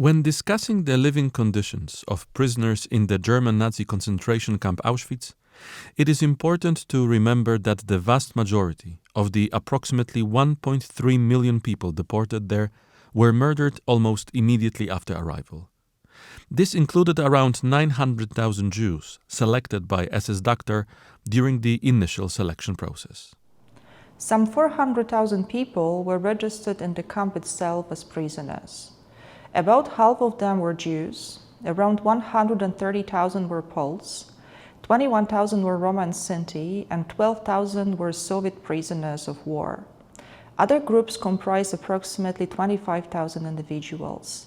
When discussing the living conditions of prisoners in the German Nazi concentration camp Auschwitz, it is important to remember that the vast majority of the approximately 1.3 million people deported there were murdered almost immediately after arrival. This included around 900,000 Jews selected by SS Dachau during the initial selection process. Some 400,000 people were registered in the camp itself as prisoners. About half of them were Jews, around 130,000 were Poles, 21,000 were Roma and Sinti, and 12,000 were Soviet prisoners of war. Other groups comprised approximately 25,000 individuals.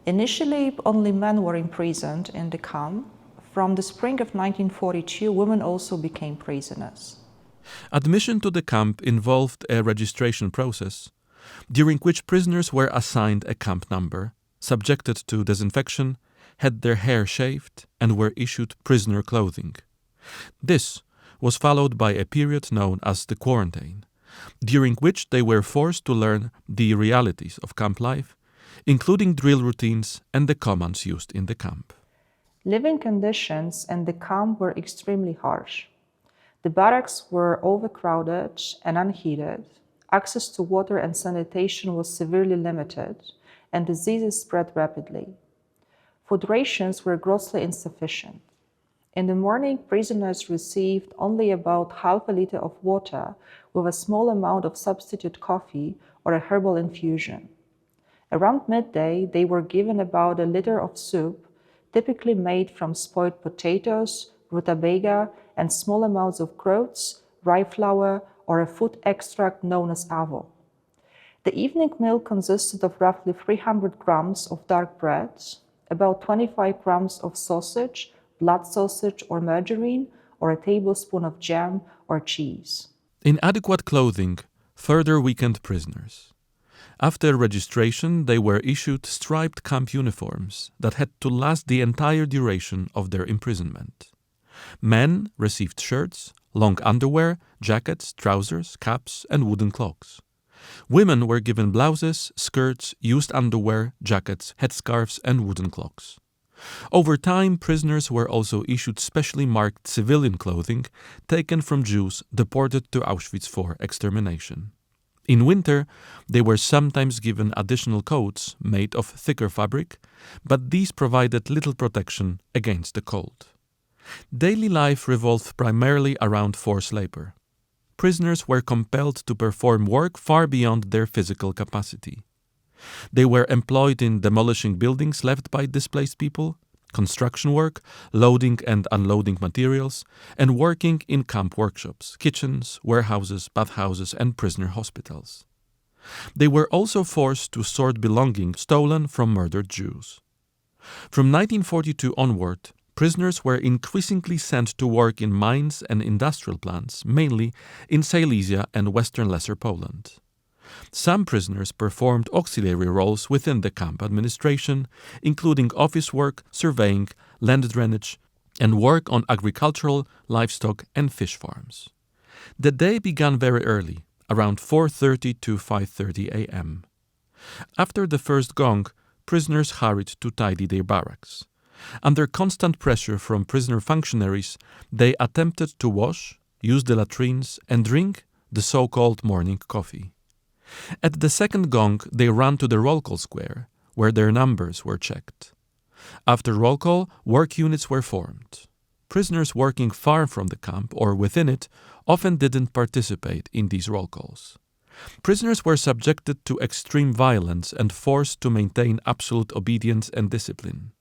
Initially, only men were imprisoned in the camp. From the spring of 1942, women also became prisoners. Admission to the camp involved a registration process, during which prisoners were assigned a camp number, subjected to disinfection, had their hair shaved, and were issued prisoner clothing. This was followed by a period known as the quarantine, during which they were forced to learn the realities of camp life, including drill routines and the commands used in the camp. Living conditions in the camp were extremely harsh. The barracks were overcrowded and unheated, access to water and sanitation was severely limited, and diseases spread rapidly. Food rations were grossly insufficient. In the morning, prisoners received only about half a liter of water with a small amount of substitute coffee or a herbal infusion. Around midday, they were given about a liter of soup, typically made from spoiled potatoes, rutabaga, and small amounts of groats, rye flour, or a food extract known as avo. The evening meal consisted of roughly 300 grams of dark bread, about 25 grams of sausage, blood sausage or margarine, or a tablespoon of jam or cheese. Inadequate clothing further weakened prisoners. After registration, they were issued striped camp uniforms that had to last the entire duration of their imprisonment. Men received shirts, long underwear, jackets, trousers, caps, and wooden cloaks. Women were given blouses, skirts, used underwear, jackets, headscarves, and wooden cloaks. Over time, prisoners were also issued specially marked civilian clothing taken from Jews deported to Auschwitz for extermination. In winter, they were sometimes given additional coats made of thicker fabric, but these provided little protection against the cold. Daily life revolved primarily around forced labor. Prisoners were compelled to perform work far beyond their physical capacity. They were employed in demolishing buildings left by displaced people, construction work, loading and unloading materials, and working in camp workshops, kitchens, warehouses, bathhouses, and prisoner hospitals. They were also forced to sort belongings stolen from murdered Jews. From 1942 onward, prisoners were increasingly sent to work in mines and industrial plants, mainly in Silesia and western Lesser Poland. Some prisoners performed auxiliary roles within the camp administration, including office work, surveying, land drainage, and work on agricultural, livestock, and fish farms. The day began very early, around 4:30 to 5:30 a.m. After the first gong, prisoners hurried to tidy their barracks. Under constant pressure from prisoner functionaries, they attempted to wash, use the latrines, and drink the so-called morning coffee. At the second gong, they ran to the roll call square, where their numbers were checked. After roll call, work units were formed. Prisoners working far from the camp or within it often didn't participate in these roll calls. Prisoners were subjected to extreme violence and forced to maintain absolute obedience and discipline.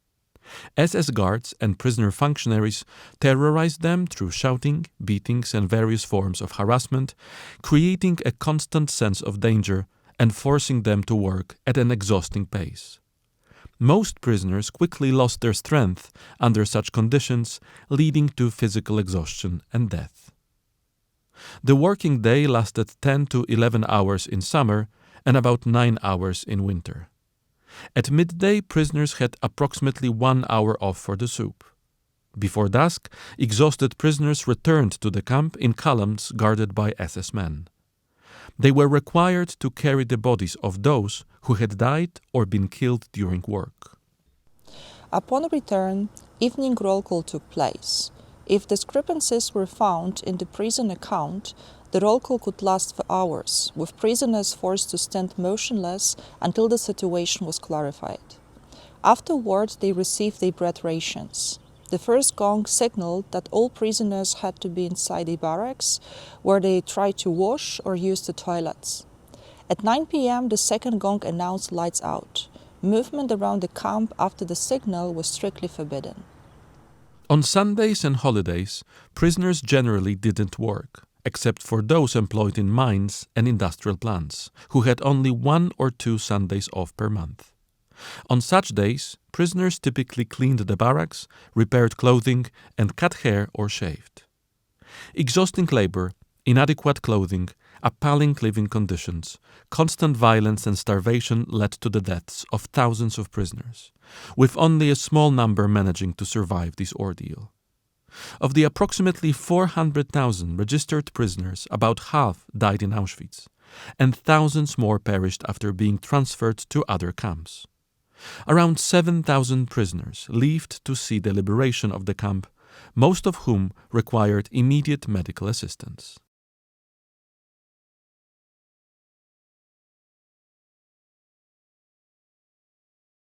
SS guards and prisoner functionaries terrorized them through shouting, beatings, and various forms of harassment, creating a constant sense of danger and forcing them to work at an exhausting pace. Most prisoners quickly lost their strength under such conditions, leading to physical exhaustion and death. The working day lasted 10 to 11 hours in summer and about 9 hours in winter. At midday, prisoners had approximately 1 hour off for the soup. Before dusk, exhausted prisoners returned to the camp in columns guarded by SS men. They were required to carry the bodies of those who had died or been killed during work. Upon return, evening roll call took place. If discrepancies were found in the prison account, the roll call could last for hours, with prisoners forced to stand motionless until the situation was clarified. Afterward, they received their bread rations. The first gong signaled that all prisoners had to be inside the barracks, where they tried to wash or use the toilets. At 9 p.m., the second gong announced lights out. Movement around the camp after the signal was strictly forbidden. On Sundays and holidays, prisoners generally didn't work, except for those employed in mines and industrial plants, who had only 1 or 2 Sundays off per month. On such days, prisoners typically cleaned the barracks, repaired clothing, and cut hair or shaved. Exhausting labor, inadequate clothing, appalling living conditions, constant violence and starvation led to the deaths of thousands of prisoners, with only a small number managing to survive this ordeal. Of the approximately 400,000 registered prisoners, about half died in Auschwitz, and thousands more perished after being transferred to other camps. Around 7,000 prisoners lived to see the liberation of the camp, most of whom required immediate medical assistance.